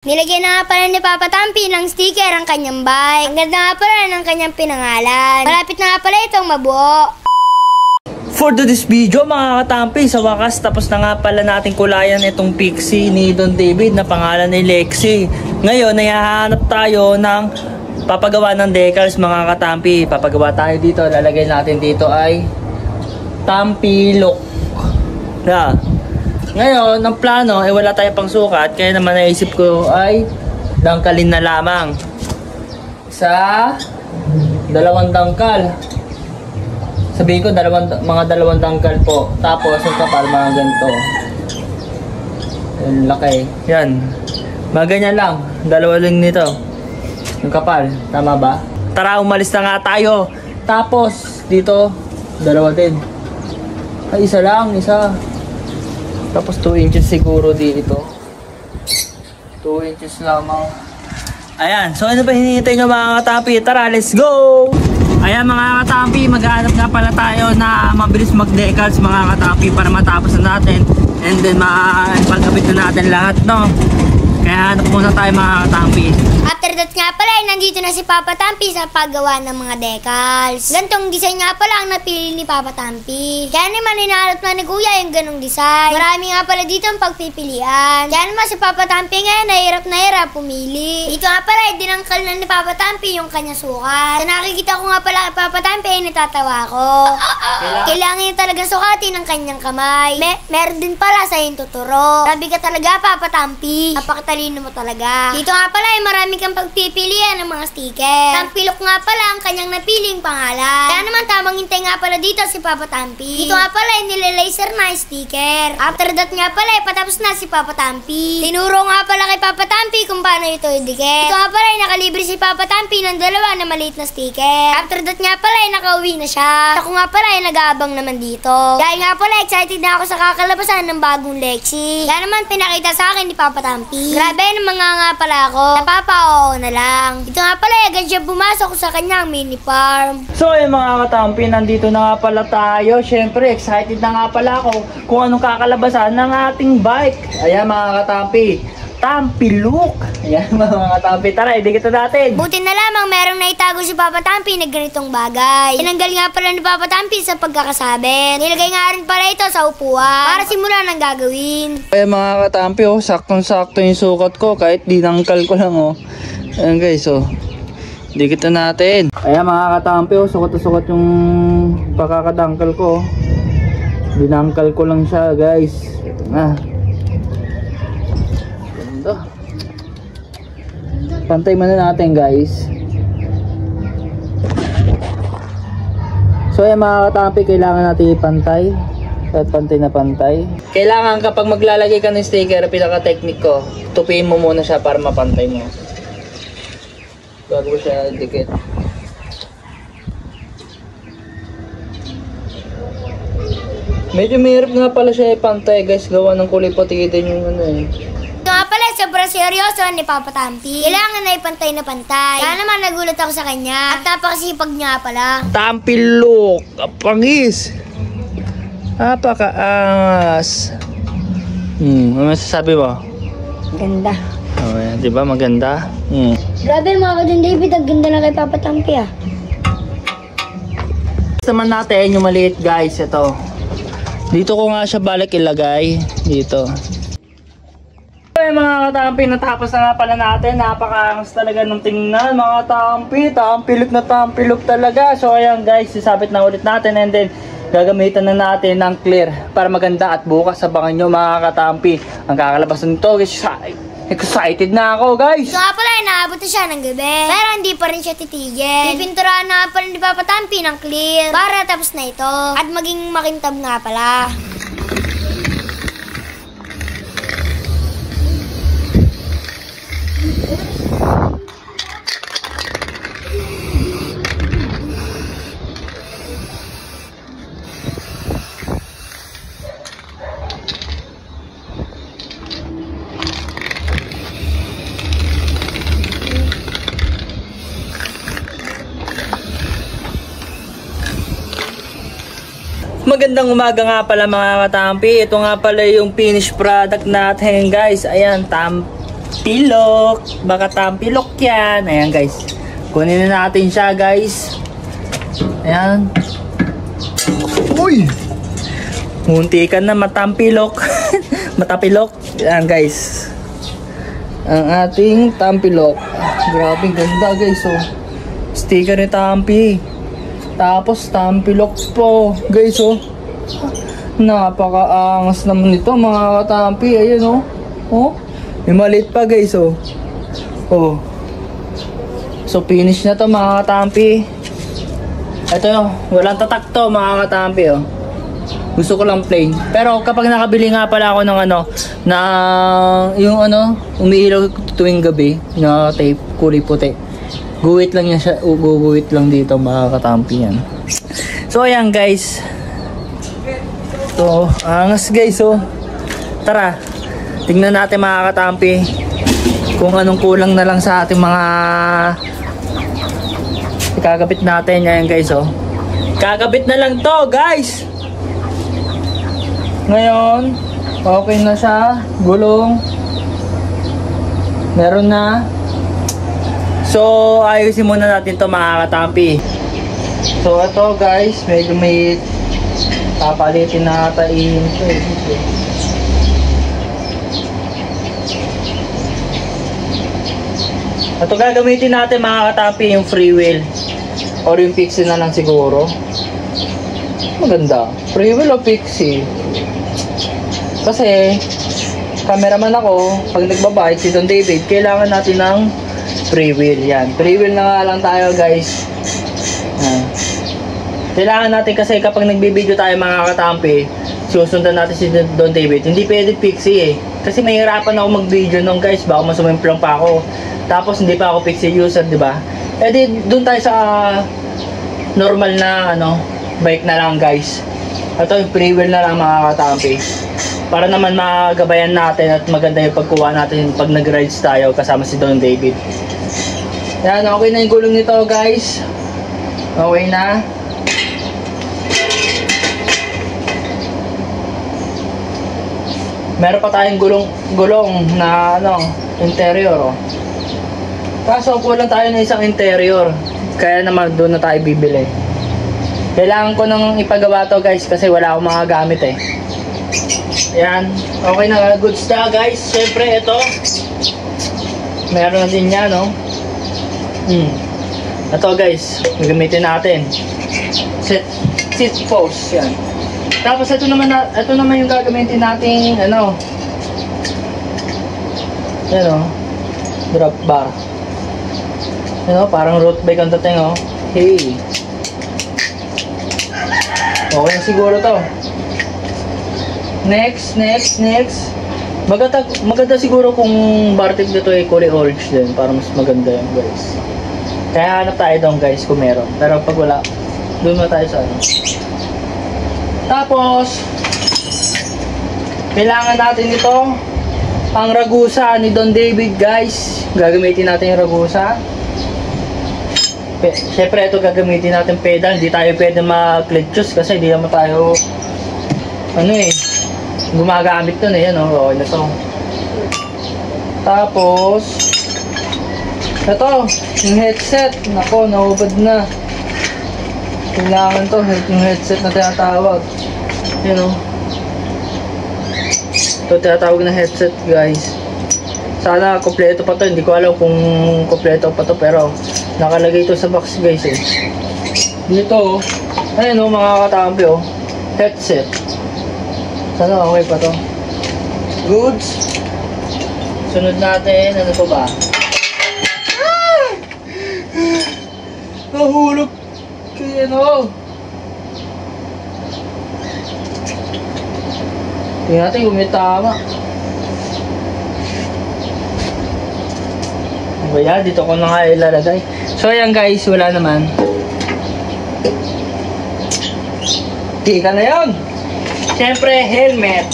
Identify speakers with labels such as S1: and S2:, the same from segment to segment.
S1: Nilagyan na nga pala ni Papa Tampi ng sticker ang kanyang bike. Ang ganda nga pala ng kanyang pinangalan. Malapit na nga pala itong mabuo.
S2: For this video mga katampi, sa wakas tapos na nga pala natin kulayan itong Pixie ni Don David na pangalan ni Lexi. Ngayon ay hahanap tayo ng papagawa ng decals mga katampi. Papagawa tayo dito, lalagay natin dito ay Tampi Look. Yeah. Ngayon, ang plano ay wala tayong pang sukat, kaya naman naisip ko ay dangkalin na lamang. Sa dalawang dangkal. Sabihin ko mga dalawang dangkal po. Tapos yung kapal mga ganito. Yung laki. Yan. Mga ganyan lang. Dalawa lang nito. Yung kapal. Tama ba? Tara, umalis na nga tayo. Tapos dito, dalawa din. Ay, isa lang. Isa. Tapos 2 inches siguro dito. 2 inches lamang. Ayan. So ano ba hinihintay nyo mga katampi? Tara, let's go! Ayan mga katampi, maghahanap nga pala tayo na mabilis mag-decals mga katampi para matapos na natin. And then pagkabit na natin lahat, no? Kaya hanap muna tayo mga katampi.
S1: After that nga pala, nandito na si Papa Tampi sa paggawa ng mga decals. Gantong design nga pala ang napili ni Papa Tampi. Kaya naman hinahanap na ni Kuya yung ganong design. Marami nga pala dito ang pagpipilian. Kaya naman si Papa Tampi ngayon na hirap pumili. Dito nga pala, dinangkal na ni Papa Tampi yung kanya sukat. Sa nakikita ko nga pala kay Papa Tampi ay natatawa ko. Kailangan niya talaga sukatin ang kanyang kamay. Meron din pala sa yung tuturo. Sabi ka talaga Papa Tampi. Napakatalino mo talaga. Dito nga pala ay marami kang pagpipilian ng mga sticker. Tampi Look nga pala ang kanyang napiling pangalan. Kaya naman tamang hintay nga pala dito si Papa Tampi. Dito nga pala ay nilalaser na sticker. After that nga pala ay patapos na si Papa Tampi. Tinuro nga pala kay Papa Tampi kung paano ito idikit. Dito nga pala ay nakalibre si Papa Tampi ng dalawa na maliit na sticker. After that nga pala ay nakauwi na siya. Ako nga pala ay nag-aabang naman dito. Dahil nga pala excited na ako sa kakalabasan ng bagong Lexi. Kaya naman pinakita sa akin ni Papa Tampi. Grabe naman nga pala ako. Oo na lang. Ito nga pala, agad siya pumasok sa kanyang mini farm.
S2: So ayun mga katampi, nandito na nga pala tayo. Syempre, excited na nga pala ako kung anong kakalabasan ng ating bike. Ayan mga katampi, Tampi Look. Ayan mga katampi, tara, idikit na natin.
S1: Buti na lamang merong naitago si Papa Tampi na ganitong bagay. Tinanggal nga pala ni Papa Tampi sa pagkakasabit. Nilagay nga rin pala ito sa upuan para simulan ang gagawin.
S2: Ayan mga katampi, oh, saktong-sakto yung sukat ko kahit dinangkal ko lang, oh. Ayan guys, oh. Dikit na natin. Ayan mga katampi, oh, sukat na sukat yung pagkakadangkal ko, oh. Dinangkal ko lang siya guys. Ito na. Ganda. Pantay muna natin guys. So ayan mga katampi, kailangan natin ipantay. At pantay na pantay. Kailangan kapag maglalagay ka ng sticker, pinaka-technique ko, tupiin mo muna siya para mapantay mo. Bago siya dikit. Medyo mahirap nga pala siya ipantay guys, gawa ng kulay puti din yung ano eh.
S1: Ito nga pala, sobrang seryoso ni Papa Tampi. Kailangan na ipantay na pantay. Kaya naman nagulat ako sa kanya. At napakasipag niya pala.
S2: Tampi Look, kapangis. Napakaangas. Ano masasabi mo?
S1: Ganda.
S2: Oh, yan, di ba maganda?
S1: Grabe mga Don David, ang ganda na kay Papa Tampi ah.
S2: Naman natin yung maliit guys, ito. Dito ko nga siya balik ilagay. Dito. Ay mga katampi, natapos na nga pala natin. Napakaangas talaga ng tingnan mga tampi. Tampi Look na Tampi Look talaga. So ayan guys, sisabit na ulit natin and then gagamitan na natin ng clear para maganda. At bukas abangan nyo mga katampi ang kakalabas nito. Excited na ako guys.
S1: So nga pala, naabot na siya ng gabi. Pero hindi pa rin siya titigil. Pipinturahan na pala ni Papa Tampi ng clear para tapos na ito. At maging makintab nga pala.
S2: Magandang umaga nga pala mga katampi. Ito nga pala yung finished product natin guys. Ayan, pilok. Mga katampilok yan. Ayan guys. Kunin na natin siya guys. Ayan. Uy! Muntikan na matampilok. Matapilok. Ayan guys. Ang ating tampilok. Grabe ganda guys oh. Sticker ni Tampi. Tapos tampilok po. Guys oh. Napakaangas naman nito mga katampi. Ayan oh. Oh. May maliit pa guys oh. Oh. So finish na to mga katampi. Ito oh. Walang tatak to mga katampi oh. Gusto ko lang plain. Pero kapag nakabili nga pala ako ng ano, na yung ano, umiilaw tuwing gabi na tape, kulay puti. Guhit lang yan siya, guguhit lang dito mga katampi yan. So ayan guys. So, angas guys oh. Tara, tingnan natin mga katampi kung anong kulang na lang sa ating mga ikakabit natin. Ayan guys oh. Kakabit na lang to guys. Ngayon, okay na siya. Gulong. Meron na. So, ayusin muna natin to mga katampi. So, ito guys, medyo may papalitin na tain. Ito gagamitin natin mga katampi, yung free wheel. Or yung pixie na lang siguro. Maganda. Free wheel o pixie? Kasi cameraman ako, pag nagbabike si Don David, kailangan natin ng free wheel. Yan, free wheel na nga lang tayo guys. Kailangan natin kasi kapag nagbibideo tayo mga katampi, susundan natin si Don David. Hindi pwede pixie eh. Kasi mahirapan ako mag-video nung guys, baka masumimplang pa ako. Tapos hindi pa ako pixie user, di ba? Eh di doon tayo sa normal na ano, bike na lang guys. Ito yung free wheel na lang mga katampi. Para naman magabayan natin at maganda yung pagkuha natin pag nag-rides tayo kasama si Don David. Yan, okay na yung gulong nito guys. Okay na. Meron pa tayong gulong na ano, interior oh. Kaso kulang tayo ng isang interior. Kaya naman doon na tayo bibili. Kailangan ko nang ipagawa to guys kasi wala akong mga gamit eh. Ayan, okay na, goods na guys. Siyempre ito meron na din yan no. Ito guys, gagamitin natin seat post yan. Tapos ito naman yung gagamitin nating ano, yan o, drop bar. Yan o, parang road bike ang dating o. Hey, okay na siguro to. Next. Maganda siguro kung bartip nito ay kulay orange din para mas maganda yan guys. Kaya hanap tayo doon guys kung meron. Pero pag wala, doon na tayo sa ano. Tapos, kailangan natin ito, ang ragusa ni Don David guys. Gagamitin natin yung ragusa. Siyempre ito gagamitin natin pedal. Hindi tayo pwede mag-clutches kasi hindi naman tayo ano eh, gumagamit to na yan oh. Okay na to. Tapos ito, yung headset. Nako, nahubad na. Kailangan to, yung headset na tinatawag. Yan o. Ito tinatawag na headset guys. Sana kompleto pa to. Hindi ko alam kung kompleto pa to, pero nakalagay ito sa box guys eh. Dito oh. Ayan o mga katampi oh. Headset. Sana okay pa to. Goods. Sunod natin, ano pa ba? Nahulog kaya ano. Tingnan natin kung may tama. Kaya dito ko na nga ilalagay. So ayan guys, wala naman. Tika na yun. Siyempre helmet.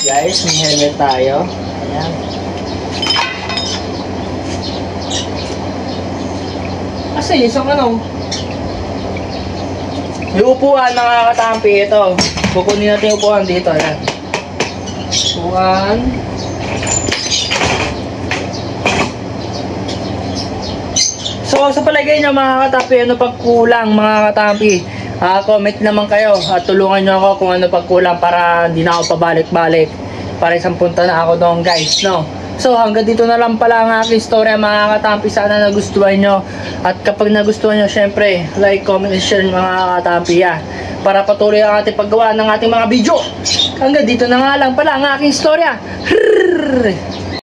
S2: Guys, may helmet tayo. Ayan. Kasi isang ano, yung upuan mga katampi, ito kukunin natin yung upuan dito. Ayan. Upuan. So sa palagay nyo mga katampi, ano pag kulang mga katampi? Comment naman kayo at tulungan nyo ako kung ano pag kulang para hindi na ako pabalik-balik. Para isang punta na ako doon guys, no? So hanggang dito na lang pala ang aking story mga katampi. Sana nagustuhan nyo. At kapag nagustuhan nyo, syempre, like, comment, and share mga katampi para patuloy ang ating paggawa ng ating mga video. Hanggang dito na nga lang pala ang aking storya.